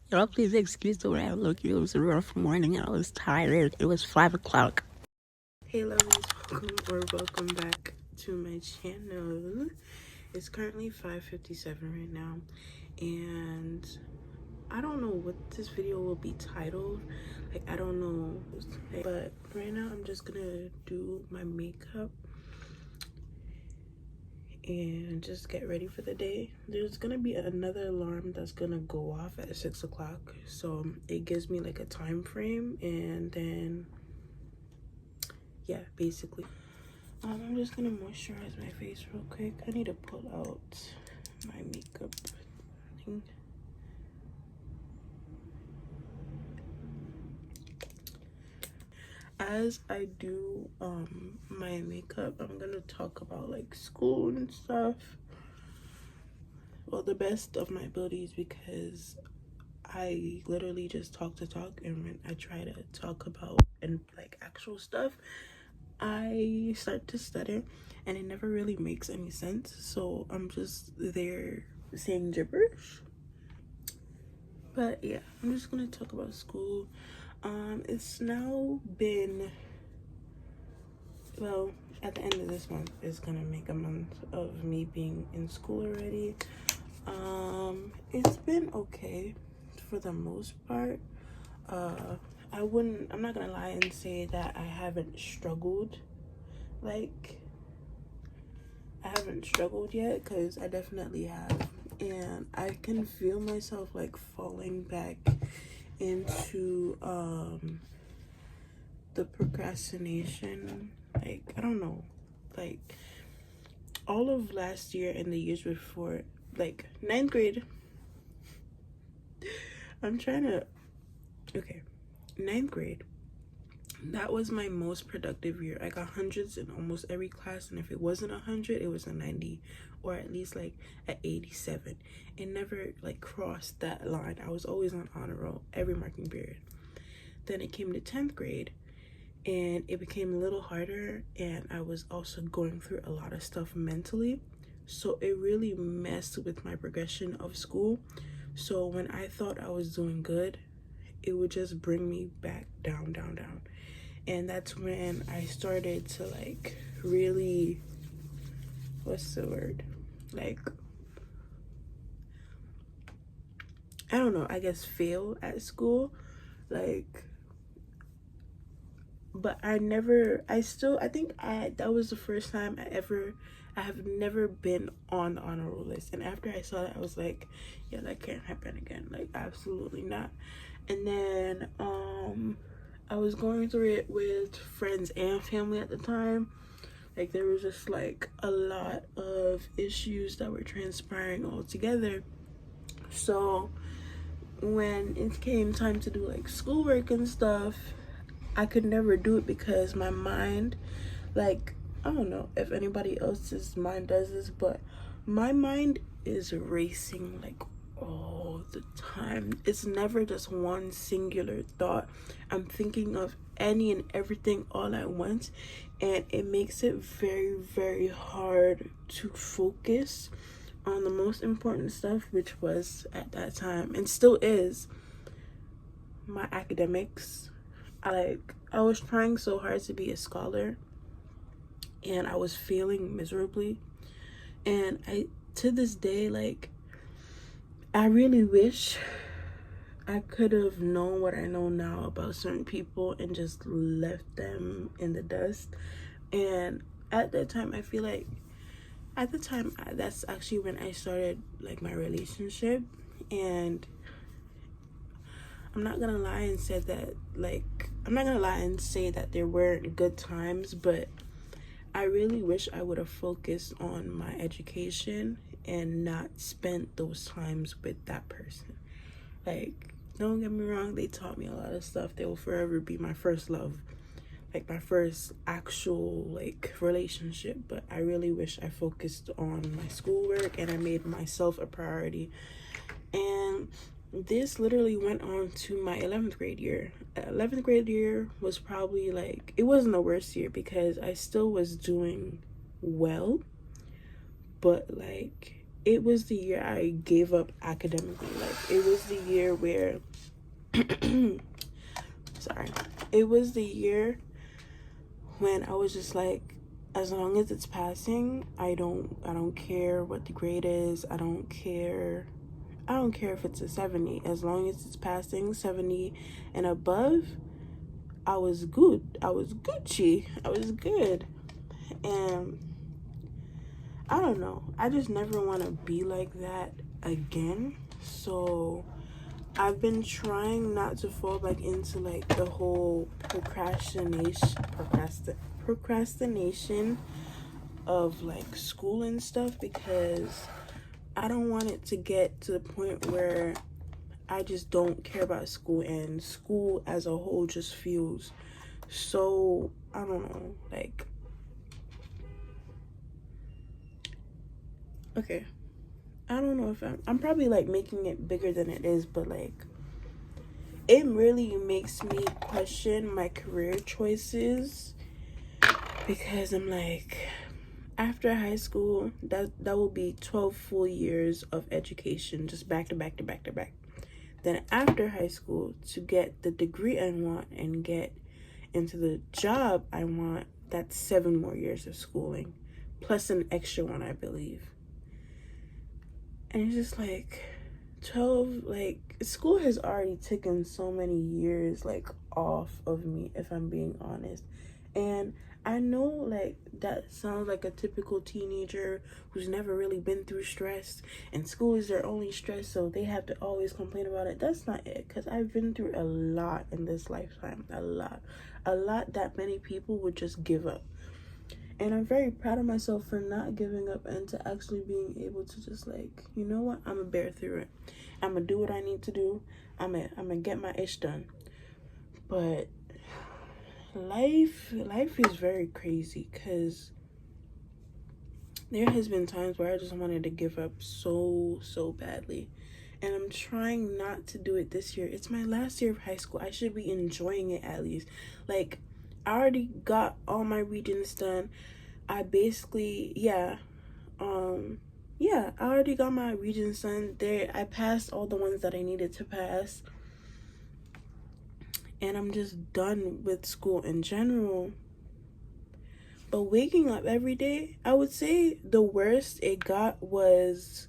Y'all, please excuse the way I look. It was a rough morning. I was tired. It was 5 o'clock. Hey lovies, welcome back to my channel. It's currently 5:57 right now, and I don't know what this video will be titled. Like, I don't know, but right now I'm just gonna do my makeup and just get ready for the day. There's gonna be another alarm that's gonna go off at 6 o'clock, so it gives me like a time frame, and then yeah, basically I'm just gonna moisturize my face real quick. I need to pull out my makeup thing. As I do my makeup, I'm gonna talk about like school and stuff, well, the best of my abilities, because I literally just talk to talk, and when I try to talk about and like actual stuff, I start to stutter and it never really makes any sense, so I'm just there saying gibberish. But yeah, I'm just gonna talk about school. It's now been, well, at the end of this month is gonna make a month of me being in school already. It's been okay for the most part. I'm not gonna lie and say that I haven't struggled. Like, I haven't struggled yet, because I definitely have, and I can feel myself like falling back into the procrastination. Like, I don't know, like all of last year and the years before, like ninth grade, ninth grade, that was my most productive year. I got hundreds in almost every class, and if it wasn't 100, it was a 90, or at least like at 87. It never like crossed that line. I was always on honor roll every marking period. Then it came to 10th grade, and it became a little harder, and I was also going through a lot of stuff mentally, so it really messed with my progression of school. So when I thought I was doing good, it would just bring me back down. And that's when I started to like really, what's the word, like, I don't know, I guess fail at school. Like, but I think that was the first time I have never been on the honor roll list. And after I saw that, I was like, yeah, that can't happen again. Like, absolutely not. And then I was going through it with friends and family at the time. Like, there was just like a lot of issues that were transpiring all together. So when it came time to do like schoolwork and stuff, I could never do it, because my mind, like, I don't know if anybody else's mind does this, but my mind is racing like all the time. It's never just one singular thought. I'm thinking of any and everything all at once, and it makes it very, very hard to focus on the most important stuff, which was at that time, and still is, my academics. I was trying so hard to be a scholar, and I was failing miserably. And to this day, like, I really wish I could have known what I know now about certain people and just left them in the dust. And at that time, I feel like that's actually when I started like my relationship. And I'm not gonna lie and say that there weren't good times, but I really wish I would have focused on my education and not spent those times with that person. Like, don't get me wrong, they taught me a lot of stuff. They will forever be my first love, like my first actual like relationship. But I really wish I focused on my schoolwork and I made myself a priority. And this literally went on to my 11th grade year. 11th grade year was probably like, it wasn't the worst year, because I still was doing well, but like it was the year I gave up academically. Like, it was the year where sorry, it was the year when I was just like, as long as it's passing, I don't care what the grade is. I don't care if it's a 70. As long as it's passing 70 and above, I was good. I was Gucci. I was good. And I don't know, I just never want to be like that again. So I've been trying not to fall back into like the whole procrastination of like school and stuff, because I don't want it to get to the point where I just don't care about school, and school as a whole just feels so, I don't know, like, okay, I don't know if I'm probably like making it bigger than it is, but like, it really makes me question my career choices, because I'm like, after high school, that will be 12 full years of education, just back to back to back to back. Then after high school, to get the degree I want and get into the job I want, that's 7 more years of schooling, plus an extra one, I believe. And it's just like 12, like, school has already taken so many years like off of me, if I'm being honest. And I know like that sounds like a typical teenager who's never really been through stress, and school is their only stress, so they have to always complain about it. That's not it, because I've been through a lot in this lifetime, a lot that many people would just give up. And I'm very proud of myself for not giving up, and to actually being able to just like, you know what, I'm gonna bear through it. I'm gonna do what I need to do. I'm gonna get my ish done. But life is very crazy, because there has been times where I just wanted to give up so badly, and I'm trying not to do it this year. It's my last year of high school. I should be enjoying it at least. Like, I already got all my regions done. I basically, I already got my regions done. There, I passed all the ones that I needed to pass, and I'm just done with school in general. But waking up every day, I would say the worst it got was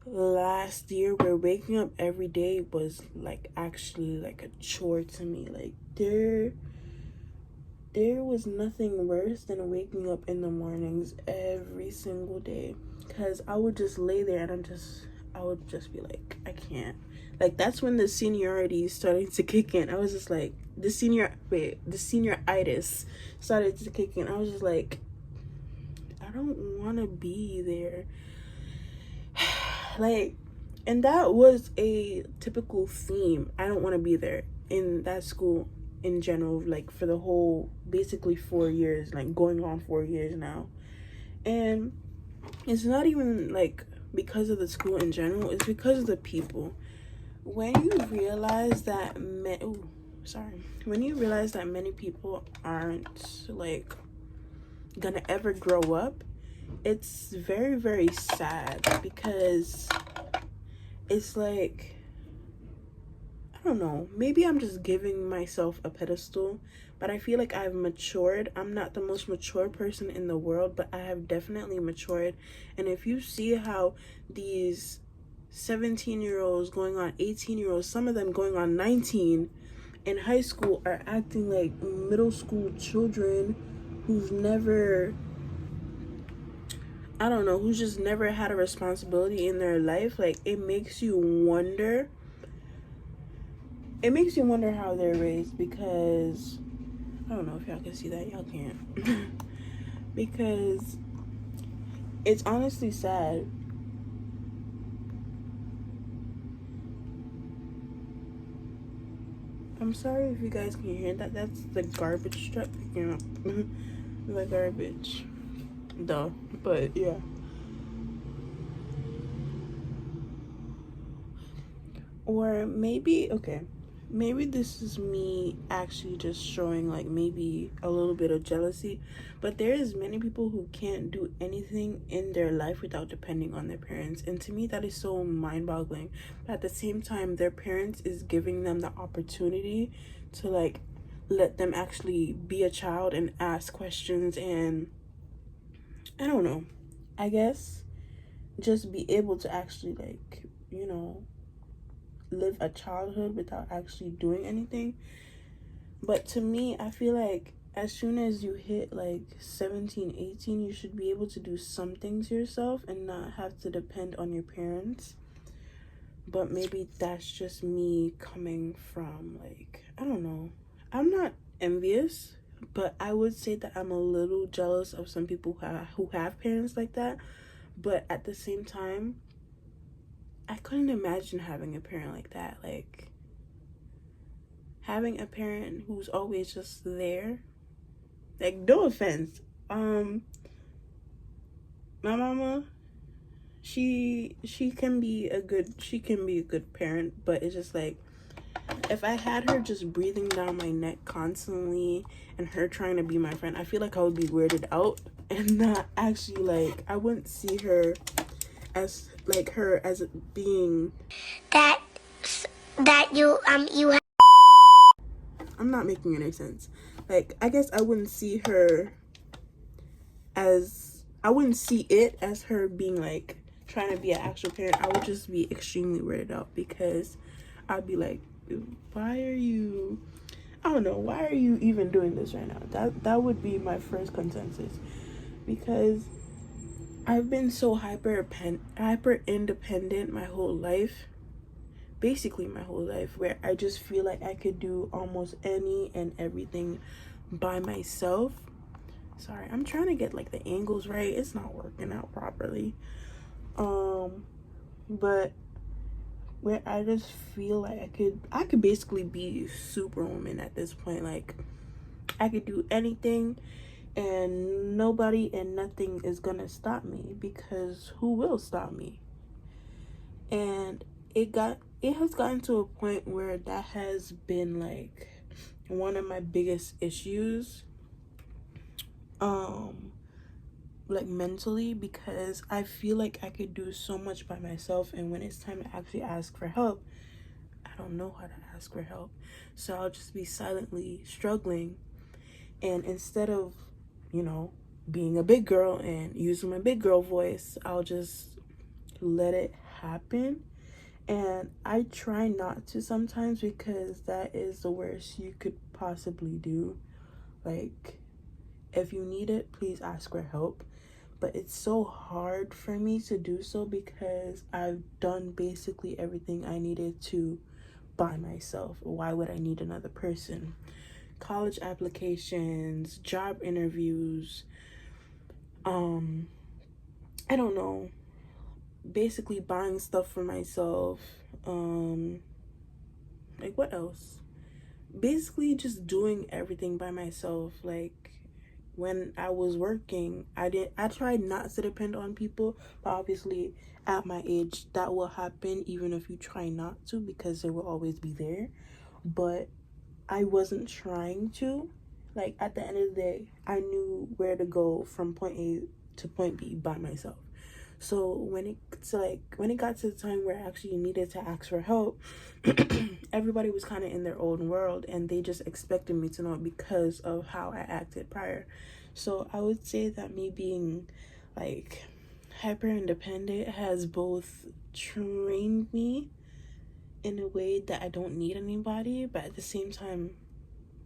last year, where waking up every day was like actually like a chore to me. Like, there was nothing worse than waking up in the mornings every single day, because I would just lay there and I would just be like, I can't. Like, that's when the seniority started to kick in. I was just like, the senioritis started to kick in. I was just like, I don't want to be there. Like, and that was a typical theme. I don't want to be there in that school in general, like for the whole basically 4 years, like going on 4 years now. And it's not even like because of the school in general, it's because of the people. When you realize that many people aren't like gonna ever grow up, it's very, very sad, because it's like, I don't know, maybe I'm just giving myself a pedestal, but I feel like I've matured. I'm not the most mature person in the world, but I have definitely matured. And if you see how these 17-year-olds going on 18-year-olds, some of them going on 19 in high school, are acting like middle school children who've never, I don't know, who's just never had a responsibility in their life, like, it makes you wonder how they're raised. Because I don't know if y'all can see that. Y'all can't. Because it's honestly sad. I'm sorry if you guys can hear that. That's the garbage truck picking up the garbage. Duh. But yeah. Or maybe, okay, maybe this is me actually just showing like maybe a little bit of jealousy, but there is many people who can't do anything in their life without depending on their parents, and to me that is so mind-boggling. But at the same time, their parents is giving them the opportunity to like let them actually be a child and ask questions, and I don't know, I guess just be able to actually like, you know, live a childhood without actually doing anything. But to me, I feel like as soon as you hit like 17, 18, you should be able to do some things yourself and not have to depend on your parents. But maybe that's just me coming from like, I don't know, I'm not envious, but I would say that I'm a little jealous of some people who have parents like that. But at the same time, I couldn't imagine having a parent like that. Like, having a parent who's always just there. Like, no offense. My mama, she can be a good parent, but it's just like, if I had her just breathing down my neck constantly and her trying to be my friend, I feel like I would be weirded out and not actually like, I wouldn't see her as like her as being that you I'm not making any sense. Like, I guess I wouldn't see her as, I wouldn't see it as her being like trying to be an actual parent. I would just be extremely weirded out because I'd be like, why are you, I don't know, why are you even doing this right now? That would be my first consensus, because I've been so hyper independent my whole life, basically my whole life, where I just feel like I could do almost any and everything by myself. Sorry, I'm trying to get like the angles right. It's not working out properly. But where I just feel like I could basically be superwoman at this point. Like, I could do anything and nobody and nothing is gonna stop me, because who will stop me? And it has gotten to a point where that has been like one of my biggest issues, like mentally, because I feel like I could do so much by myself, and when it's time to actually ask for help, I don't know how to ask for help. So I'll just be silently struggling, and instead of, you know, being a big girl and using my big girl voice, I'll just let it happen. And I try not to sometimes, because that is the worst you could possibly do. Like, if you need it, please ask for help. But it's so hard for me to do so because I've done basically everything I needed to by myself. Why would I need another person? College applications, job interviews, I don't know, basically buying stuff for myself, like what else? Basically just doing everything by myself. Like, when I was working, I tried not to depend on people, but obviously at my age that will happen even if you try not to, because they will always be there. But I wasn't trying to. Like, at the end of the day, I knew where to go from point A to point B by myself. So when it got to the time where I actually needed to ask for help, everybody was kind of in their own world, and they just expected me to know it because of how I acted prior. So I would say that me being like hyper independent has both trained me in a way that I don't need anybody, but at the same time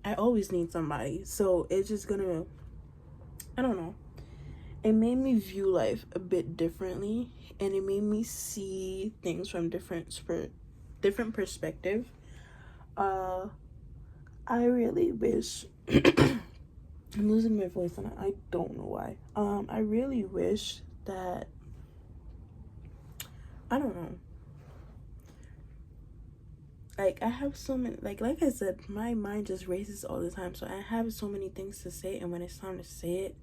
I always need somebody. So it's just gonna, I don't know, it made me view life a bit differently, and it made me see things from different perspective. I really wish I'm losing my voice and I don't know why. I really wish that, I don't know, like I have so many, like I said, my mind just races all the time, so I have so many things to say, and when it's time to say it.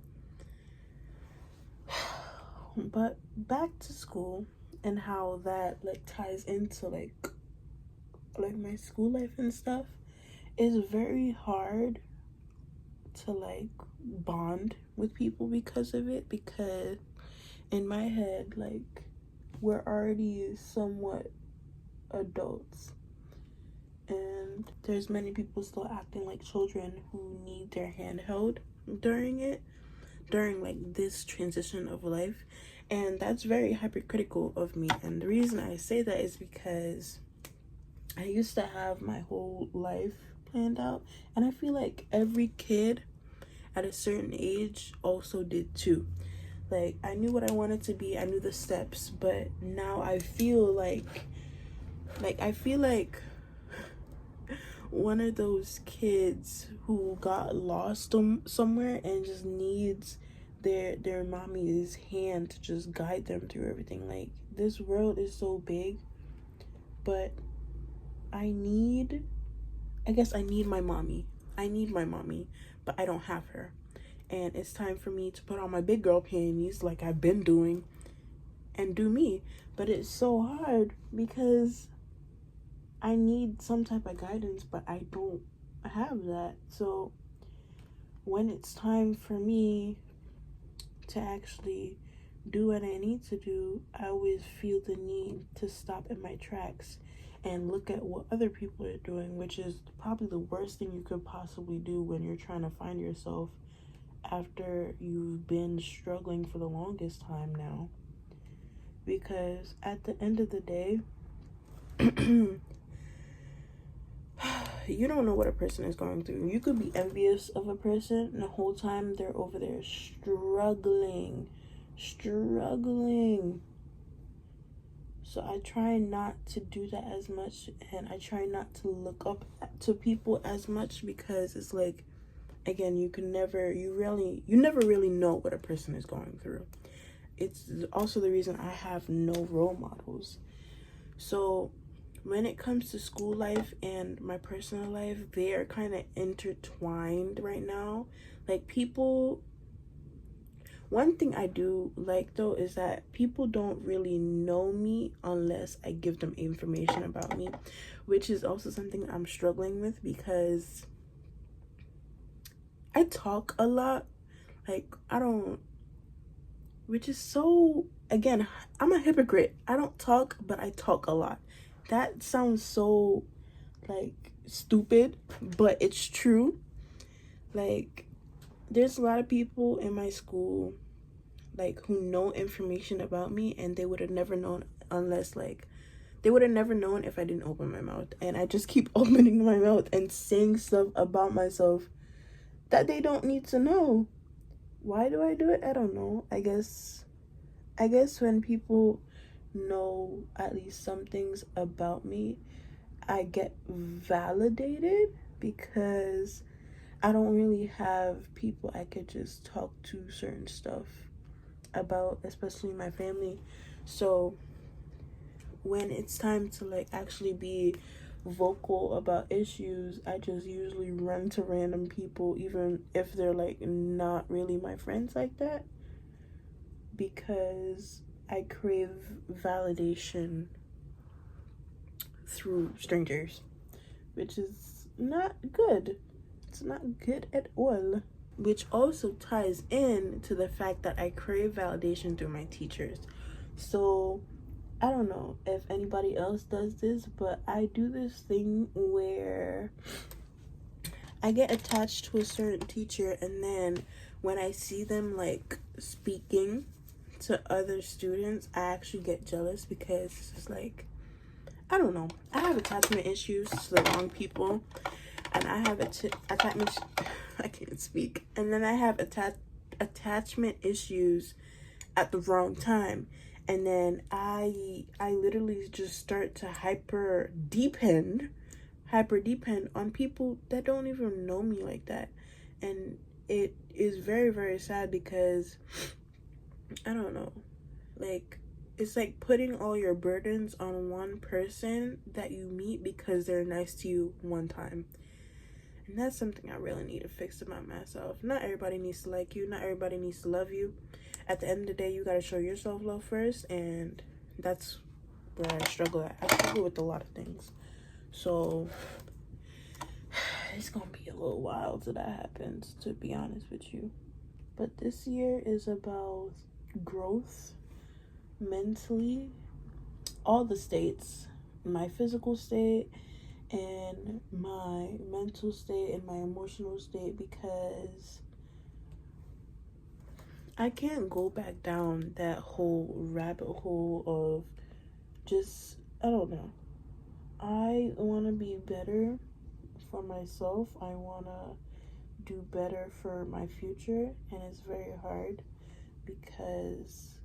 But back to school and how that like ties into like like my school life and stuff, it's very hard to like bond with people because of it, because in my head, like, we're already somewhat adults, and there's many people still acting like children who need their hand held during like this transition of life. And that's very hypercritical of me. And the reason I say that is because I used to have my whole life planned out, and I feel like every kid at a certain age also did too. Like, I knew what I wanted to be, I knew the steps, but now I feel like one of those kids who got lost somewhere and just needs their mommy's hand to just guide them through everything. Like, this world is so big, but I guess I need my mommy. I need my mommy, but I don't have her. And it's time for me to put on my big girl panties like I've been doing and do me. But it's so hard because I need some type of guidance, but I don't have that. So when it's time for me to actually do what I need to do, I always feel the need to stop in my tracks and look at what other people are doing, which is probably the worst thing you could possibly do when you're trying to find yourself after you've been struggling for the longest time now. Because at the end of the day, you don't know what a person is going through. You could be envious of a person and the whole time they're over there struggling. So I try not to do that as much, and I try not to look up to people as much, because it's like, again, you never really know what a person is going through. It's also the reason I have no role models. So when it comes to school life and my personal life, they are kind of intertwined right now. Like, people, one thing I do like though is that people don't really know me unless I give them information about me, which is also something I'm struggling with, because I talk a lot. Like, which is so, again, I'm a hypocrite. I don't talk, but I talk a lot. That sounds so like stupid, but it's true. Like, there's a lot of people in my school like who know information about me, and they would have never known unless, like, they would have never known if I didn't open my mouth. And I just keep opening my mouth and saying stuff about myself that they don't need to know. Why do I do it? I don't know. I guess when people know at least some things about me, I get validated, because I don't really have people I could just talk to certain stuff about, especially my family. So when it's time to like actually be vocal about issues, I just usually run to random people, even if they're like not really my friends like that, because I crave validation through strangers, which is not good. It's not good at all. Which also ties in to the fact that I crave validation through my teachers. So I don't know if anybody else does this, but I do this thing where I get attached to a certain teacher, and then when I see them like speaking to other students, I actually get jealous, because it's just like, I don't know, I have attachment issues to the wrong people, and I have attachment I can't speak, and then I have attachment issues at the wrong time, and then I literally just start to hyper depend on people that don't even know me like that. And it is very, very sad, because I don't know, like, it's like putting all your burdens on one person that you meet because they're nice to you one time. And that's something I really need to fix about myself. Not everybody needs to like you. Not everybody needs to love you. At the end of the day, you got to show yourself love first. And that's where I struggle at. I struggle with a lot of things. So it's gonna be a little while till that happens, to be honest with you. But this year is about growth mentally, all the states, my physical state and my mental state and my emotional state, because I can't go back down that whole rabbit hole of just, I don't know. I want to be better for myself. I want to do better for my future, and it's very hard because,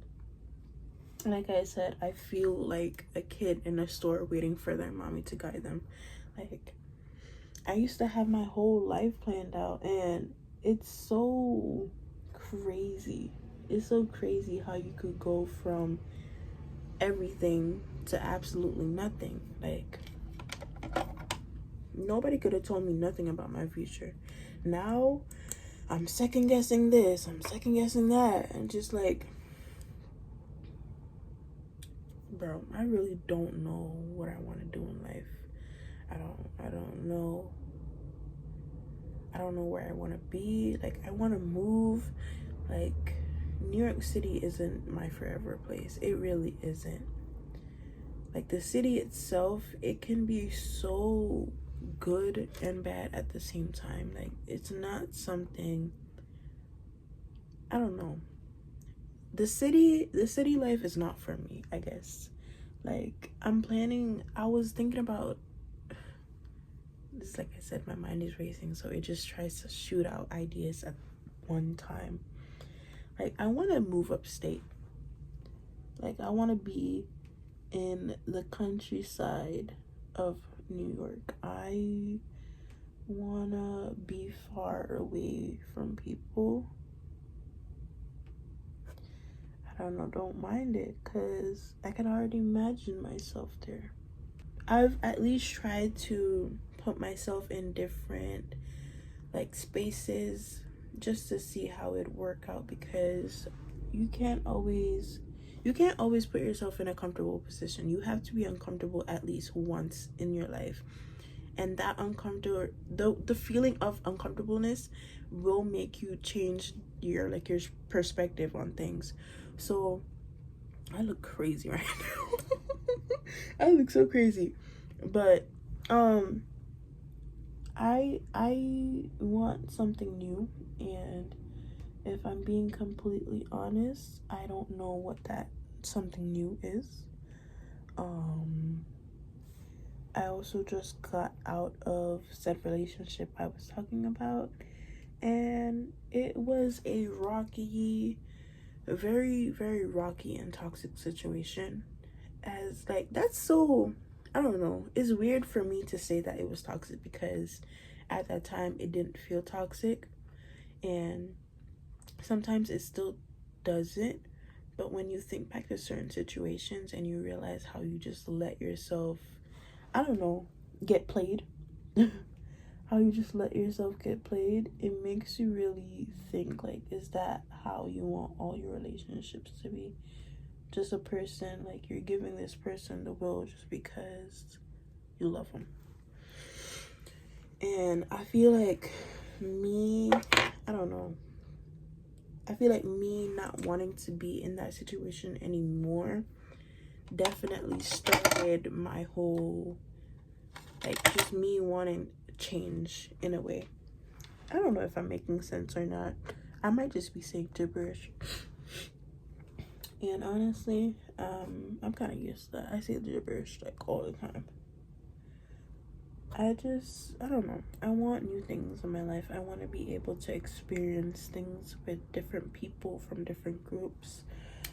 like I said, I feel like a kid in a store waiting for their mommy to guide them. Like, I used to have my whole life planned out, and it's so crazy. It's so crazy how you could go from everything to absolutely nothing. Like, nobody could have told me nothing about my future. Now I'm second guessing this, I'm second guessing that, and just like, bro, I really don't know what I want to do in life. I don't know. I don't know where I want to be. Like, I want to move. Like, New York City isn't my forever place. It really isn't. Like, the city itself, it can be so good and bad at the same time. Like, it's not something, I don't know. The city life is not for me, I guess. Like, I was thinking about this. Like I said, my mind is racing, so it just tries to shoot out ideas at one time. Like, I want to move upstate. Like, I want to be in the countryside of New York. I want to be far away from people. I don't know, don't mind it, because I can already imagine myself there. I've at least tried to put myself in different like spaces just to see how it work out, because you can't always put yourself in a comfortable position. You have to be uncomfortable at least once in your life, and that the feeling of uncomfortableness will make you change your perspective on things. So I look crazy right now. I look so crazy, but I want something new, and if I'm being completely honest, I don't know what that something new is. I also just got out of said relationship I was talking about, and it was a rocky, very, very rocky and toxic situation. As like, that's so, I don't know, it's weird for me to say that it was toxic, because at that time it didn't feel toxic, and sometimes it still doesn't. But when you think back to certain situations and you realize how you just let yourself, I don't know, get played, how you just let yourself get played, it makes you really think, like, is that how you want all your relationships to be? Just a person, like, you're giving this person the will just because you love them. And I feel like me, I don't know, I feel like me not wanting to be in that situation anymore definitely started my whole, like, just me wanting change in a way. I don't know if I'm making sense or not. I might just be saying gibberish. And honestly, I'm kind of used to that. I say gibberish like all the time. I don't know. I want new things in my life. I want to be able to experience things with different people from different groups.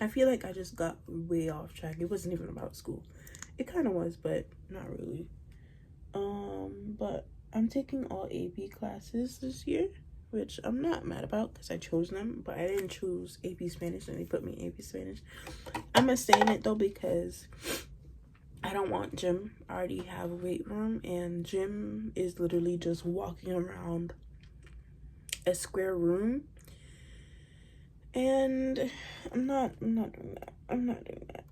I feel like I just got way off track. It wasn't even about school. It kind of was, but not really. But I'm taking all AP classes this year, which I'm not mad about because I chose them, but I didn't choose AP Spanish and they put me in AP Spanish. I'm gonna stay in it though, because I don't want gym. I already have a weight room, and gym is literally just walking around a square room, and I'm not doing that.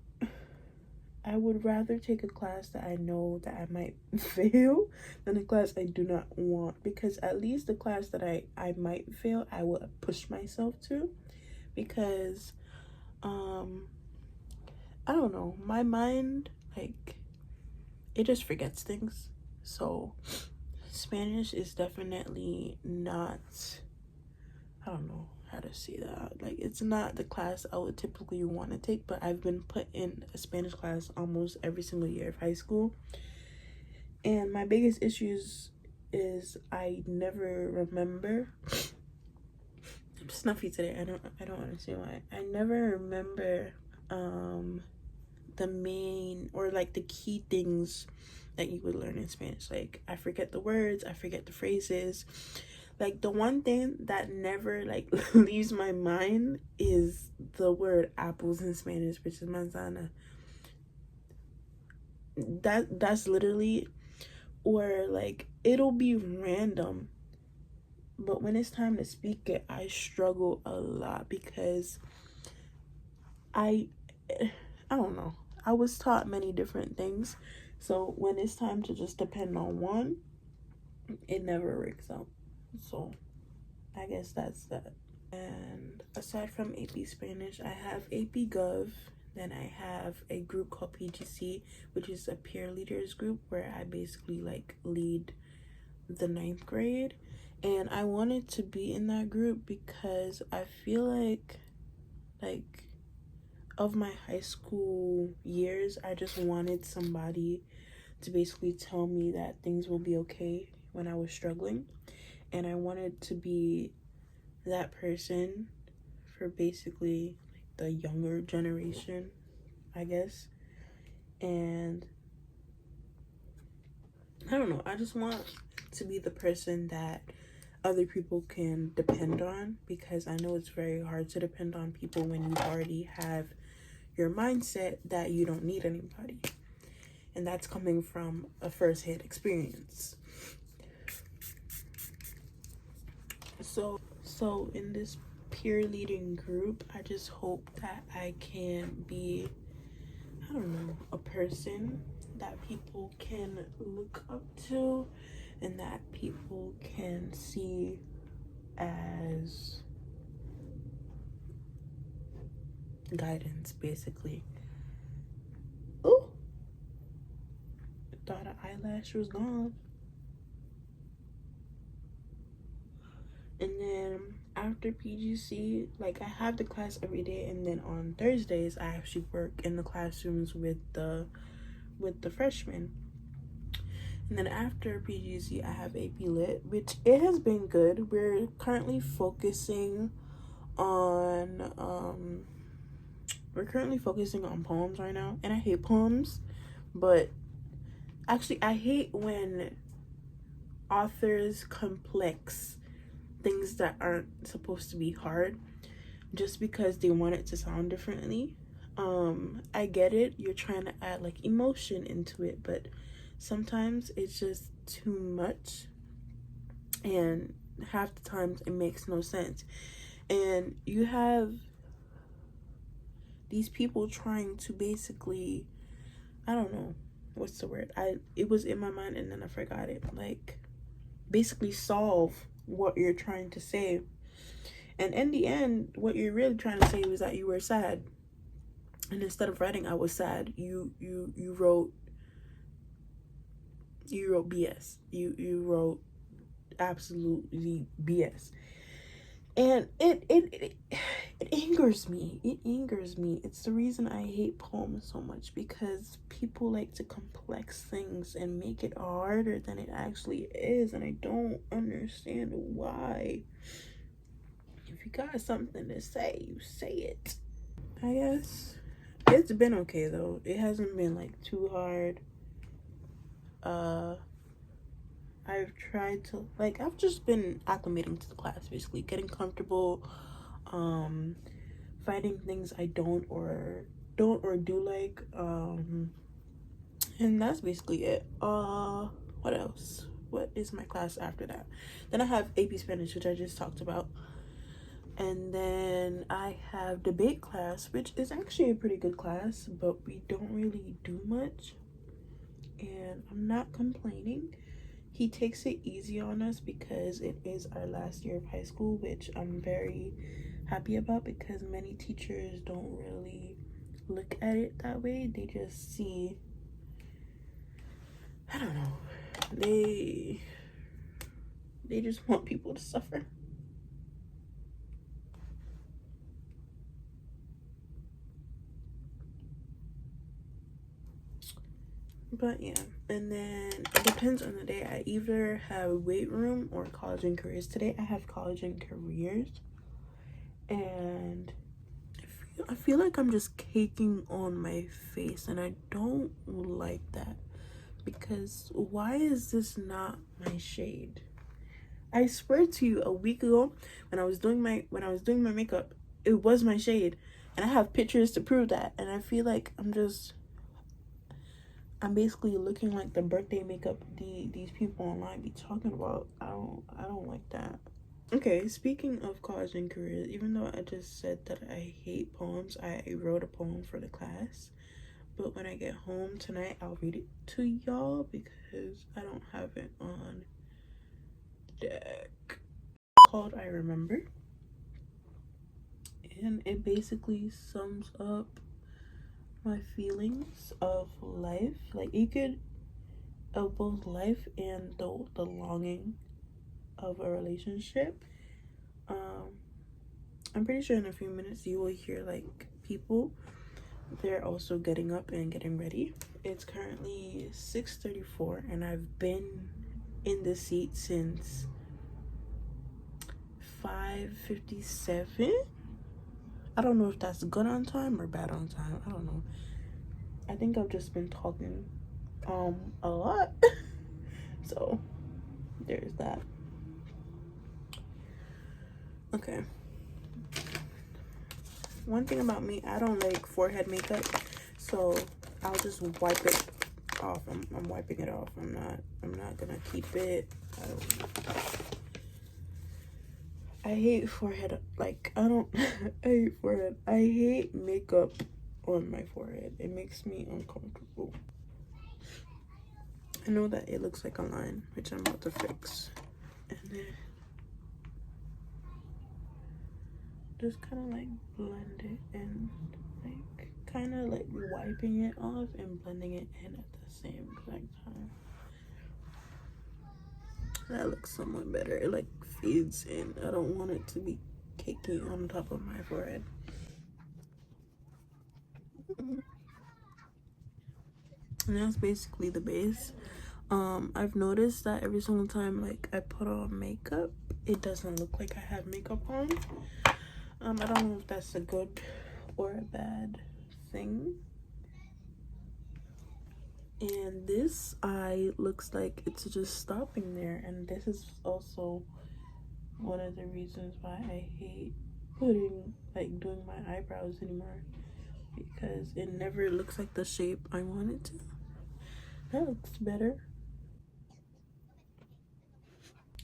I would rather take a class that I know that I might fail than a class I do not want, because at least the class that I might fail, I will push myself to, because I don't know, my mind, like, it just forgets things. So Spanish is definitely not, I don't know how to say that, like, it's not the class I would typically want to take, but I've been put in a Spanish class almost every single year of high school, and my biggest issues is I never remember. I'm snuffy today. I don't understand why. I never remember the main, or like the key things that you would learn in Spanish. Like, I forget the words, I forget the phrases. Like, the one thing that never like leaves my mind is the word apples in Spanish, which is manzana. That's literally, or like, it'll be random, but when it's time to speak it, I struggle a lot, because I don't know, I was taught many different things, so when it's time to just depend on one, it never works out. So I guess that's that. And aside from AP Spanish, I have AP Gov. Then I have a group called PGC, which is a peer leaders group where I basically like lead the 9th grade. And I wanted to be in that group because I feel like of my high school years, I just wanted somebody to basically tell me that things will be okay when I was struggling. And I wanted to be that person for basically the younger generation, I guess. And I don't know, I just want to be the person that other people can depend on, because I know it's very hard to depend on people when you already have your mindset that you don't need anybody. And that's coming from a first-hand experience. So in this peer leading group, I just hope that I can be, I don't know, a person that people can look up to and that people can see as guidance, basically. Oh, thought an eyelash was gone. And then after PGC, like, I have the class every day, and then on Thursdays I actually work in the classrooms with the freshmen. And then after PGC, I have AP Lit, which it has been good. We're currently focusing on poems right now, and I hate poems, but actually I hate when authors complex things that aren't supposed to be hard just because they want it to sound differently. I get it, you're trying to add like emotion into it, but sometimes it's just too much, and half the times it makes no sense. And you have these people trying to basically, I don't know what's the word, it was in my mind and then I forgot it, like basically solve what you're trying to say. And in the end, what you're really trying to say was that you were sad, and instead of writing I was sad, you wrote BS. You wrote absolutely BS. And it angers me. It angers me. It's the reason I hate poems so much, because people like to complex things and make it harder than it actually is, and I don't understand why. If you got something to say, you say it. I guess it's been okay though. It hasn't been like too hard. I've tried to, like, I've just been acclimating to the class, basically getting comfortable, finding things I don't or do like, and that's basically it. What else? What is my class after that? Then I have AP Spanish, which I just talked about. And then I have debate class, which is actually a pretty good class, but we don't really do much. And I'm not complaining. He takes it easy on us because it is our last year of high school, which I'm very happy about because many teachers don't really look at it that way. They just see, I don't know, they just want people to suffer. But yeah, and then it depends on the day. I either have weight room or college and careers. Today I have college and careers, and I feel like I'm just caking on my face, and I don't like that because why is this not my shade? I swear to you, a week ago when I was doing my makeup, it was my shade, and I have pictures to prove that. And I feel like I'm basically looking like the birthday makeup these people online be talking about. I don't like that. Okay, speaking of college and careers, even though I just said that I hate poems, I wrote a poem for the class. But when I get home tonight, I'll read it to y'all because I don't have it on deck. Called I Remember. And it basically sums up my feelings of life, like of both life and the longing of a relationship. I'm pretty sure in a few minutes you will hear like people, they're also getting up and getting ready. It's currently 6:34 and I've been in the seat since 5:57. I don't know if that's good on time or bad on time. I don't know. I think I've just been talking a lot. So there's that. Okay. One thing about me, I don't like forehead makeup, so I'll just wipe it off. I'm wiping it off. I'm not gonna keep it. I hate forehead. Like I hate forehead. I hate makeup on my forehead. It makes me uncomfortable. I know that it looks like a line, which I'm about to fix. And then just kind of like blend it and like kind of like wiping it off and blending it in at the same exact time. That looks somewhat better. It like fades in. I don't want it to be cakey on top of my forehead. And that's basically the base. I've noticed that every single time like I put on makeup, it doesn't look like I have makeup on. I don't know if that's a good or a bad thing. And this eye looks like it's just stopping there, and this is also one of the reasons why I hate doing my eyebrows anymore, because it never looks like the shape I want it to. That looks better.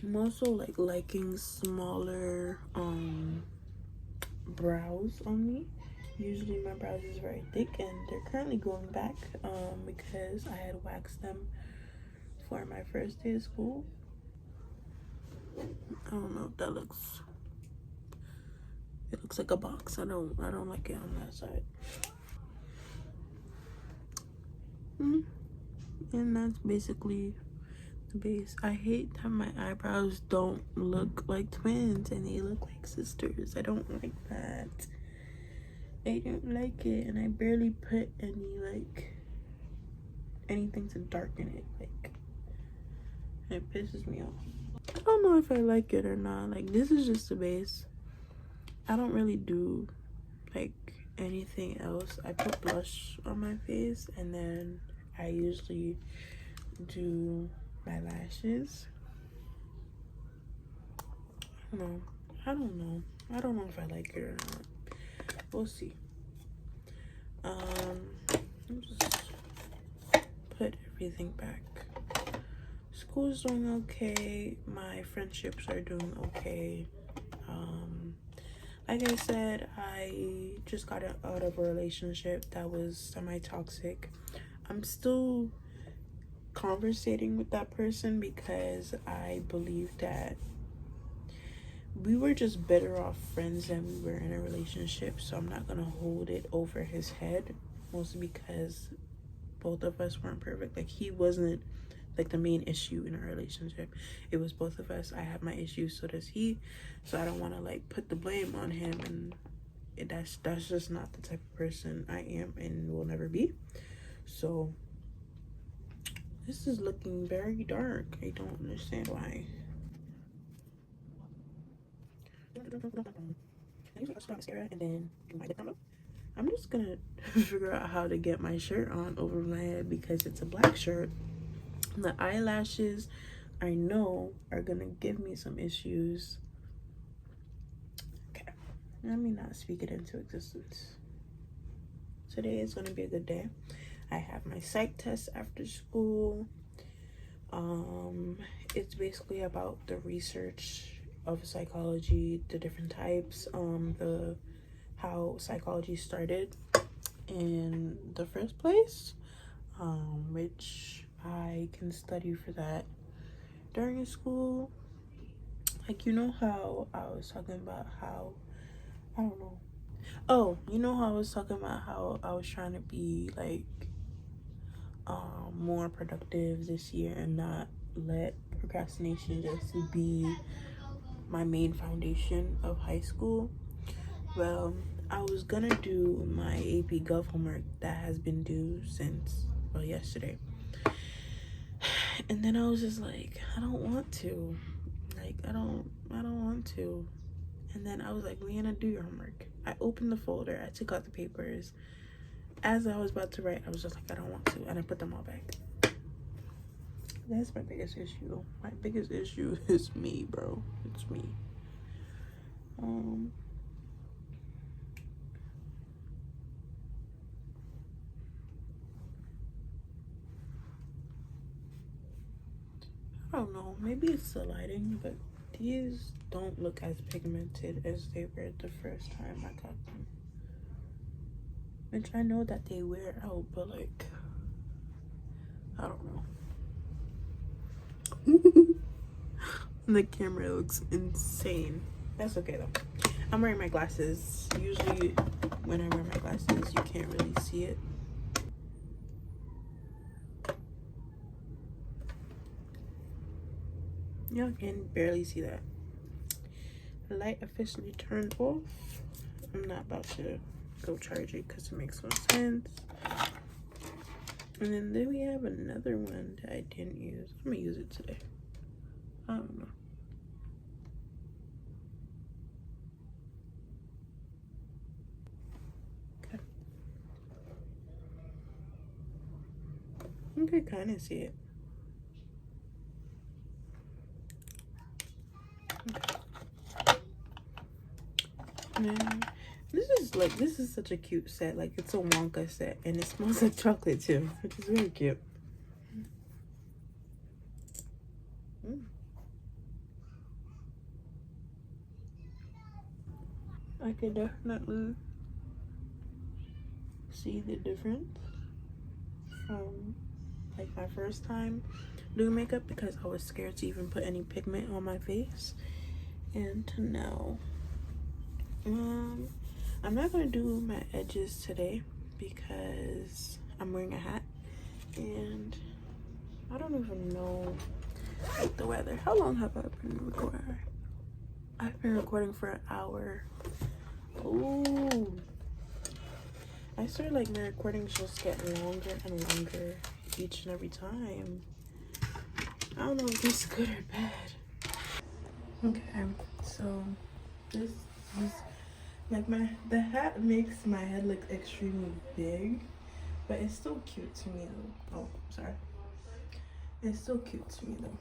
I'm also like liking smaller brows on me. Usually my brows is very thick and they're currently going back because I had waxed them for my first day of school. I don't know if that looks, it looks like a box. I don't like it on that side. And that's basically the base. I hate that my eyebrows don't look like twins and they look like sisters. I don't like that. I don't like it, and I barely put anything to darken it. Like, it pisses me off. I don't know if I like it or not. Like, this is just the base. I don't really do like anything else. I put blush on my face, and then I usually do my lashes. I don't know if I like it or not. We'll see. Just put everything back. School's doing okay. My friendships are doing okay. like I said, I just got out of a relationship that was semi-toxic. I'm still conversating with that person because I believe that we were just better off friends than we were in a relationship. So I'm not gonna hold it over his head, mostly because both of us weren't perfect. Like, he wasn't like the main issue in our relationship. It was both of us. I have my issues, so does he. So I don't want to like put the blame on him, and that's just not the type of person I am and will never be. So this is looking very dark. I don't understand why. And then I'm just gonna figure out how to get my shirt on over my head because it's a black shirt. The eyelashes, I know, are gonna give me some issues. Okay, let me not speak it into existence. Today is gonna be a good day. I have my psych test after school. It's basically about the research of psychology, the different types, how psychology started in the first place, which I can study for that during school. Like, you know how I was talking about how, I don't know. Oh, you know how I was talking about how I was trying to be like more productive this year and not let procrastination just be my main foundation of high school. Well, I was gonna do my AP Gov homework that has been due since, well, yesterday. And then I was just like, I don't want to. Like, I don't want to. And then I was like, Leanna, do your homework. I opened the folder, I took out the papers. As I was about to write, I was just like, I don't want to. And I put them all back. That's my biggest issue. My biggest issue is me, bro. It's me. I don't know, maybe it's the lighting, but these don't look as pigmented as they were the first time I got them. Which I know that they wear out, but like, I don't know. The camera looks insane. That's okay though. I'm wearing my glasses. Usually when I wear my glasses, you can't really see it. Y'all can barely see that. The light officially turned off. I'm not about to go charge it because it makes no sense. And then we have another one that I didn't use. I'm gonna use it today. I don't know. Okay. I can kind of see it. Okay. And then this is such a cute set. Like, it's a Wonka set and it smells like chocolate too, which is really cute. I can definitely see the difference from like my first time doing makeup because I was scared to even put any pigment on my face, and to now. I'm not gonna do my edges today because I'm wearing a hat and I don't even know like the weather. How long have I been recording? I've been recording for an hour. Ooh, I swear like my recordings just get longer and longer each and every time. I don't know if this is good or bad. Okay, so this is like the hat makes my head look extremely big, but it's still cute to me though. Oh, sorry. It's still cute to me though.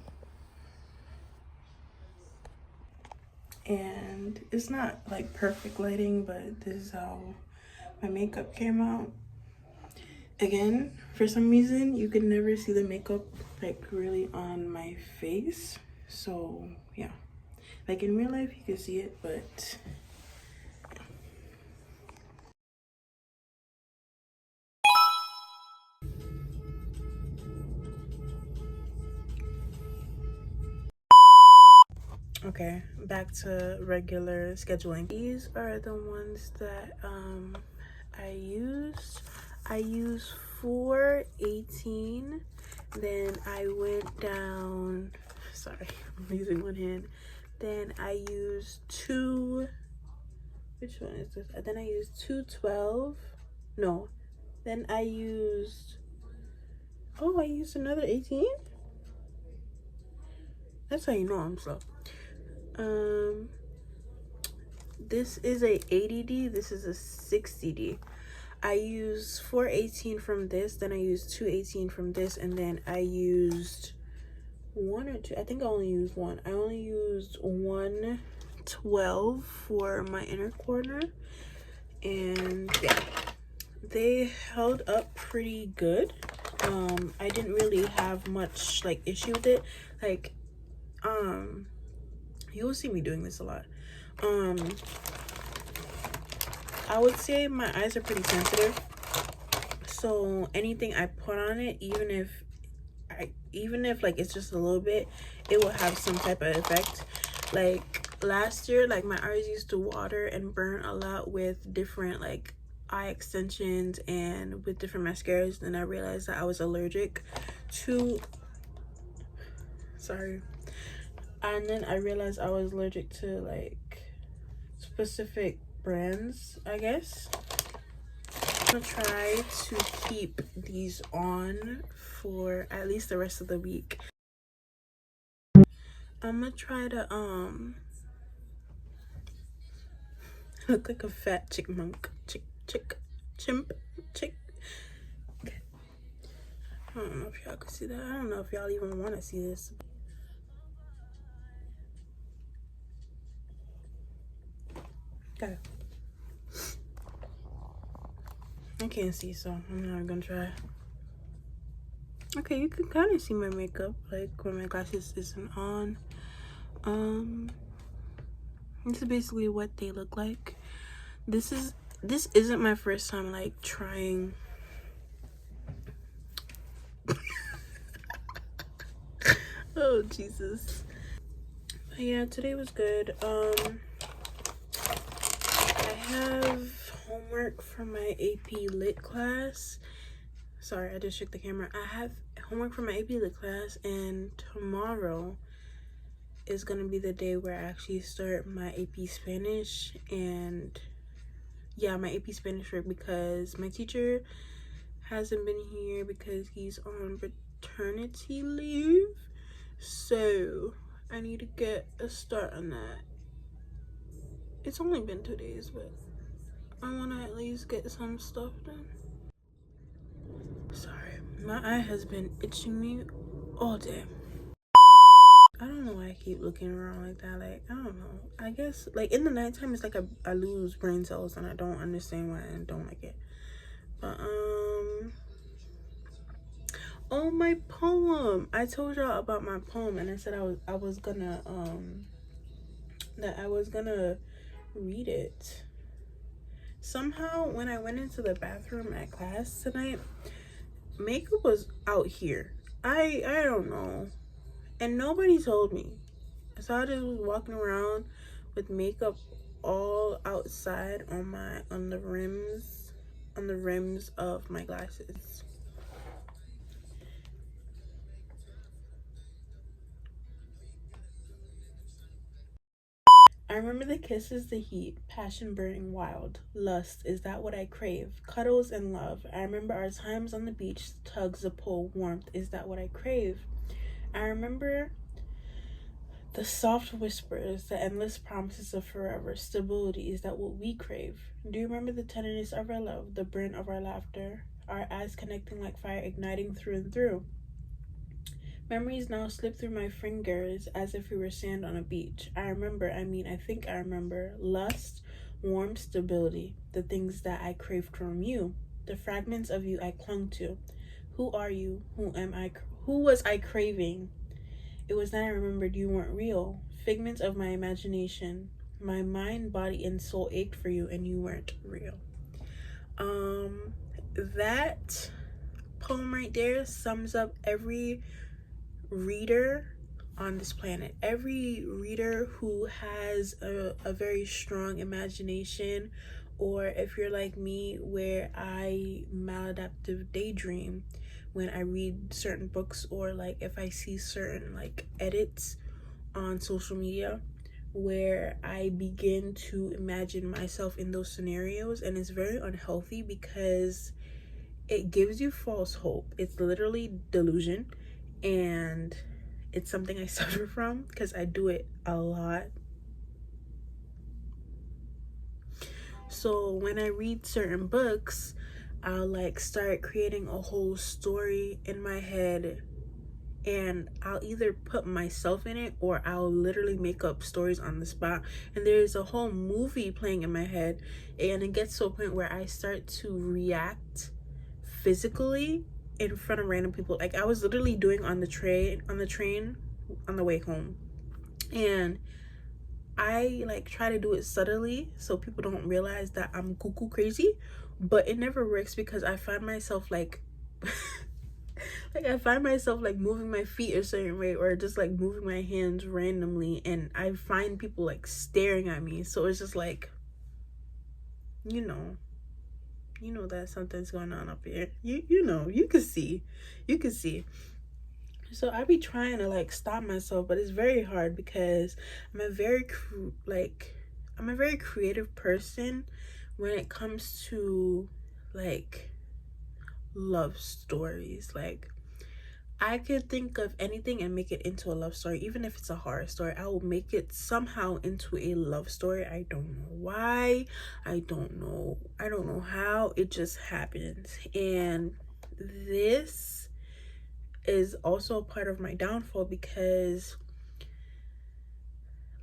And it's not like perfect lighting, but this is how my makeup came out. Again, for some reason you can never see the makeup like really on my face, so yeah, like in real life you can see it, but Okay, back to regular scheduling. These are the ones that I used. I used 418. Then I went down, sorry, I'm using one hand. Then I used two, which one is this? Then I used 212. No, then I used, oh, I used another 18. That's how you know I'm slow. This is a 80D, this is a 60D. I used 418 from this, then I used 218 from this, and then I used one or two, I think I only used one. I only used 112 for my inner corner, and yeah, they held up pretty good. I didn't really have much like issue with it. Like, you will see me doing this a lot. I would say my eyes are pretty sensitive, so anything I put on it, even if like it's just a little bit, it will have some type of effect. Like last year, like my eyes used to water and burn a lot with different like eye extensions and with different mascaras, and I realized that I was allergic to, sorry, and then I realized I was allergic to like specific brands, I guess. I'm gonna try to keep these on for at least the rest of the week. I'm gonna try to look like a fat chipmunk. Chimp. Okay. I don't know if y'all can see that. I don't know if y'all even want to see this. Okay. I can't see, so I'm not gonna try. Okay, you can kind of see my makeup, like when my glasses isn't on. This is basically what they look like. This isn't my first time like trying. Oh Jesus. But yeah, today was good. I have homework for my AP Lit class. Sorry, I just shook the camera. I have homework for my AP Lit class, and tomorrow is gonna be the day where I actually start my AP Spanish. And yeah, my AP Spanish work, because my teacher hasn't been here because he's on paternity leave, so I need to get a start on that. It's only been 2 days, but I want to at least get some stuff done. Sorry, my eye has been itching me all day. I don't know why I keep looking around like that. Like, I don't know. I guess like in the nighttime it's like I lose brain cells, and I don't understand why I don't like it. But oh, my poem. I told y'all about my poem, and I said I was gonna read it. Somehow when I went into the bathroom at class tonight, makeup was out here. I don't know, and nobody told me, so I just was walking around with makeup all outside on the rims of my glasses. I remember the kisses, the heat, passion burning wild, lust, is that what I crave, cuddles and love. I remember our times on the beach, tugs, a pull, warmth, is that what I crave. I remember the soft whispers, the endless promises of forever, stability, is that what we crave. Do you remember the tenderness of our love, the burn of our laughter, our eyes connecting like fire, igniting through and through? Memories now slip through my fingers as if we were sand on a beach. I think I remember lust, warm stability, the things that I craved from you, the fragments of you I clung to. Who are you? Who am I? Who was I craving? It was then I remembered you weren't real, figments of my imagination. My mind, body, and soul ached for you, and you weren't real. That poem right there sums up every reader on this planet. Every reader who has a very strong imagination, or if you're like me where I maladaptive daydream when I read certain books, or like if I see certain like edits on social media where I begin to imagine myself in those scenarios, and it's very unhealthy because it gives you false hope. It's literally delusion, and it's something I suffer from because I do it a lot. So when I read certain books, I'll like start creating a whole story in my head, and I'll either put myself in it or I'll literally make up stories on the spot, and there's a whole movie playing in my head, and it gets to a point where I start to react physically in front of random people. Like I was literally doing on the train on the way home, and I like try to do it subtly so people don't realize that I'm cuckoo crazy, but it never works because I find myself like like I find myself like moving my feet a certain way, or just like moving my hands randomly, and I find people like staring at me. So it's just like, you know that something's going on up here. You know, you can see. So I be trying to like stop myself, but it's very hard because I'm a very creative person when it comes to like love stories. Like I could think of anything and make it into a love story. Even if it's a horror story, I will make it somehow into a love story. I don't know why. I don't know how. It just happens. And this is also a part of my downfall because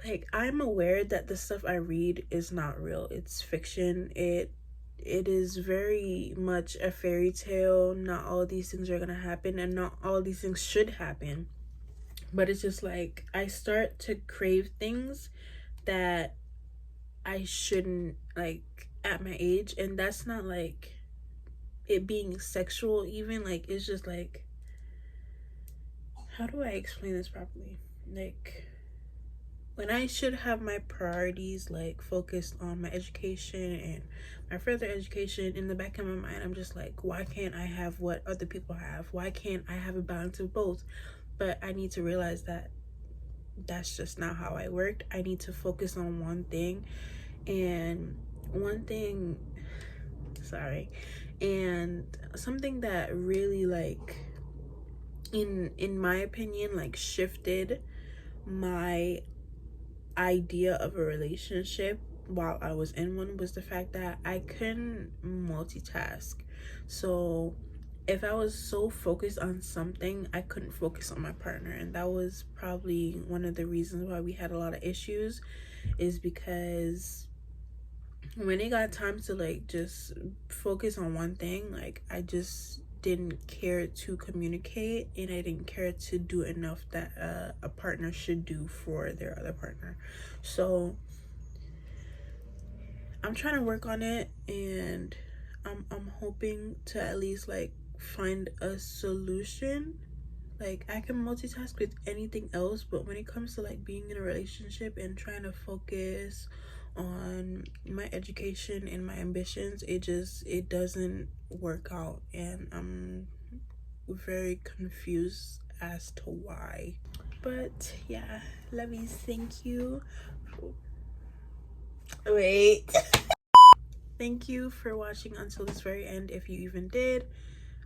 like I'm aware that the stuff I read is not real. It's fiction. It is very much a fairy tale. Not all these things are gonna happen, and not all these things should happen. But it's just like I start to crave things that I shouldn't, like at my age. And that's not like it being sexual even. Like it's just like, how do I explain this properly? Like when I should have my priorities like focused on my education and my further education, in the back of my mind I'm just like, why can't I have what other people have? Why can't I have a balance of both? But I need to realize that that's just not how I worked. I need to focus on one thing, and something that really like in my opinion like shifted my idea of a relationship while I was in one was the fact that I couldn't multitask. So if I was so focused on something, I couldn't focus on my partner, and that was probably one of the reasons why we had a lot of issues, is because when it got time to like just focus on one thing, like I just didn't care to communicate, and I didn't care to do enough that a partner should do for their other partner. So I'm trying to work on it, and I'm hoping to at least like find a solution. Like I can multitask with anything else, but when it comes to like being in a relationship and trying to focus on my education and my ambitions, it doesn't work out, and I'm very confused as to why. But yeah, lovies, thank you. Wait. Thank you for watching until this very end, if you even did.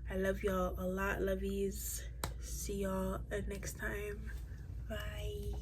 I love y'all a lot, lovies. See y'all next time. Bye.